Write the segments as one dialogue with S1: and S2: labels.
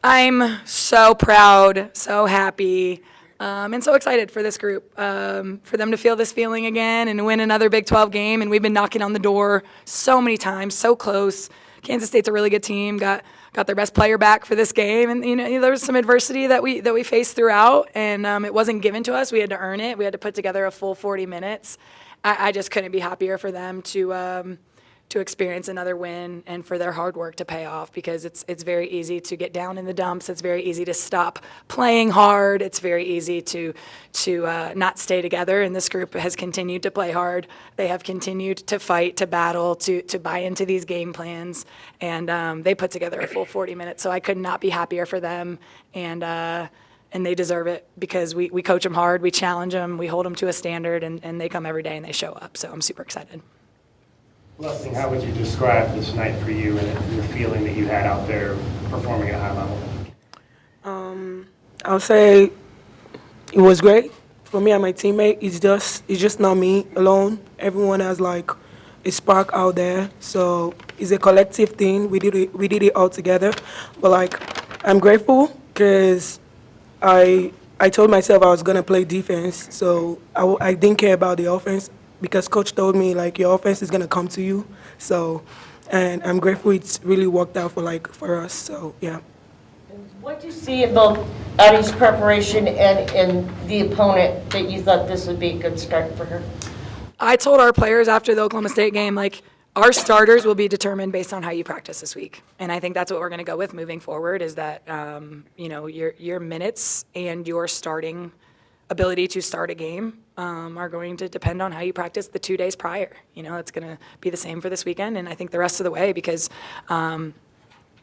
S1: I'm so proud, so happy, and so excited for this group, for them to feel this feeling again and win another Big 12 game. And we've been knocking on the door so many times, so close. Kansas State's a really good team. Got their best player back for this game, and there was some adversity that we faced throughout, and it wasn't given to us. We had to earn it. We had to put together a full 40 minutes. I just couldn't be happier for them to experience another win and for their hard work to pay off, because it's very easy to get down in the dumps. It's very easy to stop playing hard. It's very easy to not stay together, and this group has continued to play hard. They have continued to fight, to battle, to buy into these game plans, and they put together a full 40 minutes, so I could not be happier for them, and they deserve it, because we coach them hard, we challenge them, we hold them to a standard, and they come every day and they show up, so I'm super excited.
S2: Blessing, how would you describe this night for you and the feeling that you had out there performing at a high level?
S3: I'll say it was great for me and my teammate. It's just not me alone. Everyone has like a spark out there, so it's a collective thing. We did it all together. But like, I'm grateful because I told myself I was gonna play defense, so I didn't care about the offense, because coach told me like your offense is gonna come to you. So, and I'm grateful it's really worked out for us. So yeah.
S4: What do you see in both Addie's preparation and in the opponent that you thought this would be a good start for her?
S1: I told our players after the Oklahoma State game, like, our starters will be determined based on how you practice this week, and I think that's what we're going to go with moving forward. Is that your minutes and your starting ability to start a game are going to depend on how you practice the 2 days prior. It's going to be the same for this weekend, and I think the rest of the way, because I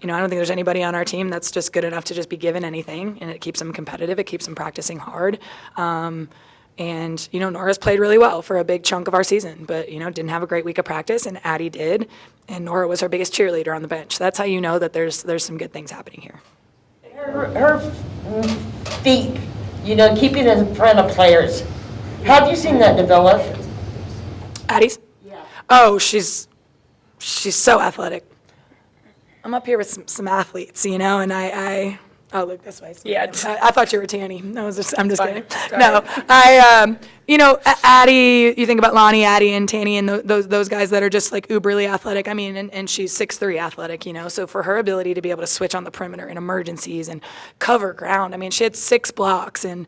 S1: don't think there's anybody on our team that's just good enough to just be given anything, and it keeps them competitive. It keeps them practicing hard. And Nora's played really well for a big chunk of our season, but didn't have a great week of practice, and Addie did, and Nora was her biggest cheerleader on the bench. So that's how you know that there's some good things happening here.
S4: Her feet, keeping in front of players. How have you seen that develop?
S1: Addie's?
S4: Yeah.
S1: Oh, she's so athletic. I'm up here with some athletes, and I look this way.
S5: Yeah.
S1: I thought you were Tanny. No, I'm just kidding.
S5: Sorry.
S1: No, Addie, you think about Lonnie, Addie, and Tanny, and those guys that are just like uberly athletic. I mean, and she's 6'3" athletic, so for her ability to be able to switch on the perimeter in emergencies and cover ground, I mean, she had 6 blocks, and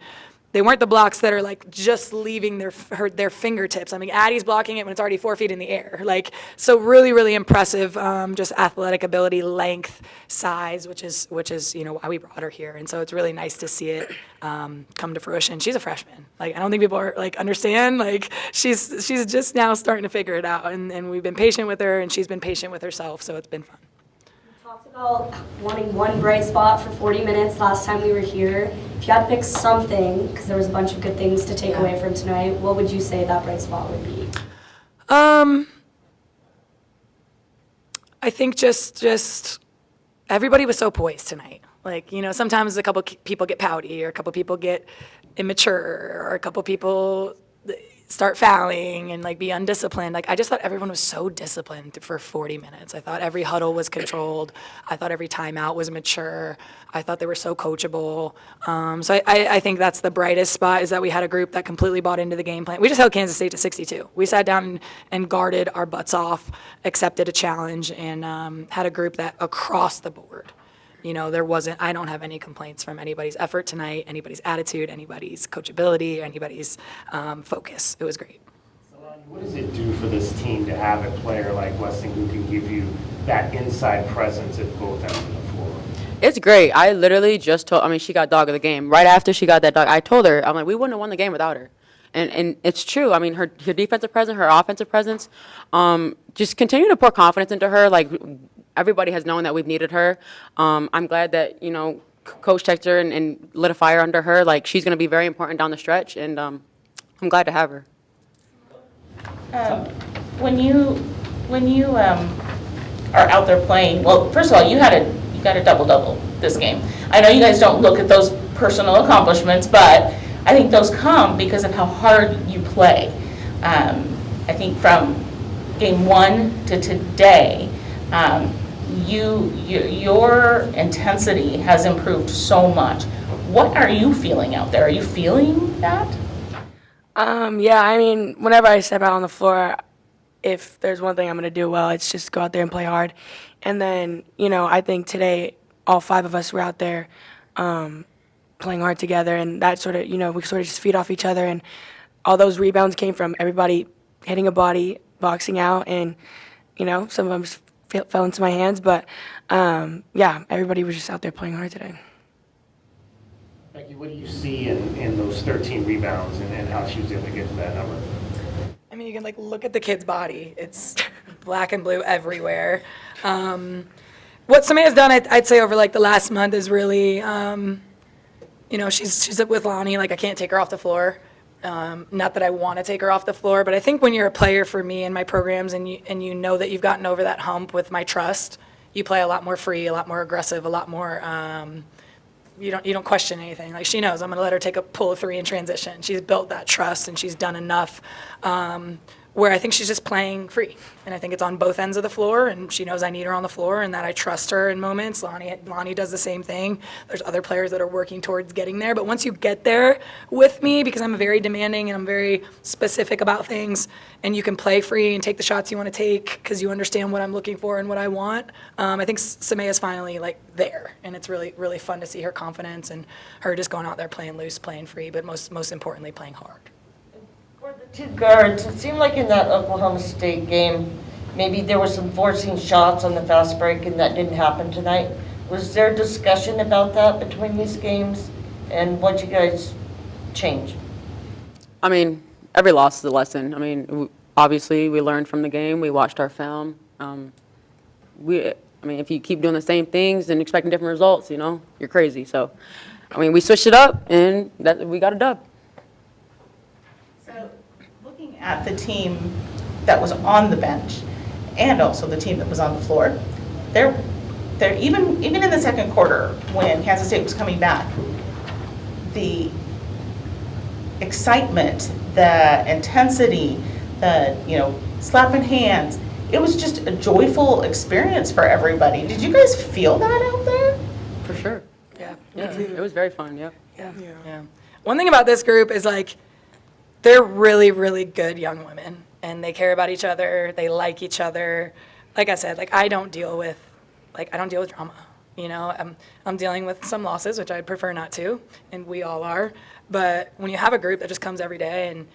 S1: they weren't the blocks that are like just leaving their fingertips. I mean, Addie's blocking it when it's already 4 feet in the air. So really, really impressive, just athletic ability, length, size, which is why we brought her here. And so it's really nice to see it come to fruition. She's a freshman. I don't think people are understand. She's just now starting to figure it out, and we've been patient with her, and she's been patient with herself. So it's been fun.
S6: Talked about wanting one bright spot for 40 minutes last time we were here. If you had to pick something, because there was a bunch of good things to take away from tonight, what would you say that bright spot would be?
S1: I think just everybody was so poised tonight. Sometimes a couple people get pouty, or a couple people get immature, or a couple people start fouling and be undisciplined. I just thought everyone was so disciplined for 40 minutes. I thought every huddle was controlled. I thought every timeout was mature. I thought they were so coachable. So I think that's the brightest spot, is that we had a group that completely bought into the game plan. We just held Kansas State to 62. We sat down and guarded our butts off, accepted a challenge, and had a group that across the board, I don't have any complaints from anybody's effort tonight, anybody's attitude, anybody's coachability, anybody's focus. It was great.
S2: So, what does it do for this team to have a player like Blessing who can give you that inside presence at both ends of the floor?
S5: It's great. I literally just told, she got dog of the game. Right after she got that dog, I told her, I'm like, we wouldn't have won the game without her. And it's true. Her defensive presence, her offensive presence, just continue to pour confidence into her. Everybody has known that we've needed her. I'm glad that, Coach checked her and lit a fire under her. She's going to be very important down the stretch, and I'm glad to have her.
S7: When you are out there playing, well, first of all, you got a double-double this game. I know you guys don't look at those personal accomplishments, but I think those come because of how hard you play. I think from game 1 to today, your intensity has improved so much. What are you feeling out there? Are you feeling that?
S8: Yeah, I mean, whenever I step out on the floor, if there's one thing I'm going to do well, it's just go out there and play hard. And then, I think today all 5 of us were out there playing hard together, and that sort of, we sort of just feed off each other. And all those rebounds came from everybody hitting a body, boxing out, and, some of them just fell into my hands. But, yeah, everybody was just out there playing hard today.
S2: Becky, what do you see in those 13 rebounds and how she was able to get to that number?
S1: I mean, you can look at the kid's body. It's black and blue everywhere. What Samaya's done, I'd say over the last month is really, she's up with Lonnie. I can't take her off the floor. Not that I want to take her off the floor, but I think when you're a player for me in my programs and you know that you've gotten over that hump with my trust, you play a lot more free, a lot more aggressive, a lot more. You don't question anything. She knows I'm going to let her take a pull of 3 in transition. She's built that trust and she's done enough where I think she's just playing free. And I think it's on both ends of the floor, and she knows I need her on the floor and that I trust her in moments. Lonnie does the same thing. There's other players that are working towards getting there. But once you get there with me, because I'm very demanding and I'm very specific about things, and you can play free and take the shots you want to take because you understand what I'm looking for and what I want, I think Samaya's finally there. And it's really, really fun to see her confidence and her just going out there playing loose, playing free, but most importantly, playing hard.
S4: For the 2 guards, it seemed like in that Oklahoma State game, maybe there was some forcing shots on the fast break, and that didn't happen tonight. Was there discussion about that between these games, and what you guys changed?
S5: I mean, every loss is a lesson. I mean, obviously, we learned from the game. We watched our film. If you keep doing the same things and expecting different results, you're crazy. So, we switched it up, and we got a dub.
S7: So, looking at the team that was on the bench and also the team that was on the floor, they're even in the second quarter when Kansas State was coming back, the excitement, the intensity, the slapping hands, it was just a joyful experience for everybody. Did you guys feel that out there?
S5: For sure.
S1: Yeah.
S5: Yeah, it was very fun, yeah.
S1: Yeah. One thing about this group is they're really, really good young women, and they care about each other. They like each other. Like I said, I don't deal with drama. I'm dealing with some losses, which I'd prefer not to, and we all are. But when you have a group that just comes every day and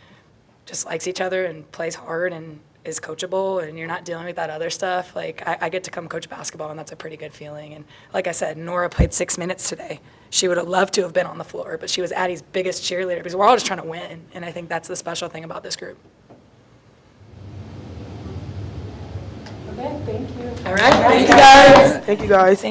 S1: just likes each other and plays hard and is coachable, and you're not dealing with that other stuff, I get to come coach basketball, and that's a pretty good feeling. And like I said, Nora played 6 minutes today. She would have loved to have been on the floor, but she was Addie's biggest cheerleader because we're all just trying to win, and I think that's the special thing about this group.
S9: Okay, thank you.
S1: All right, thank you guys.
S3: Thank you, guys.
S1: Thank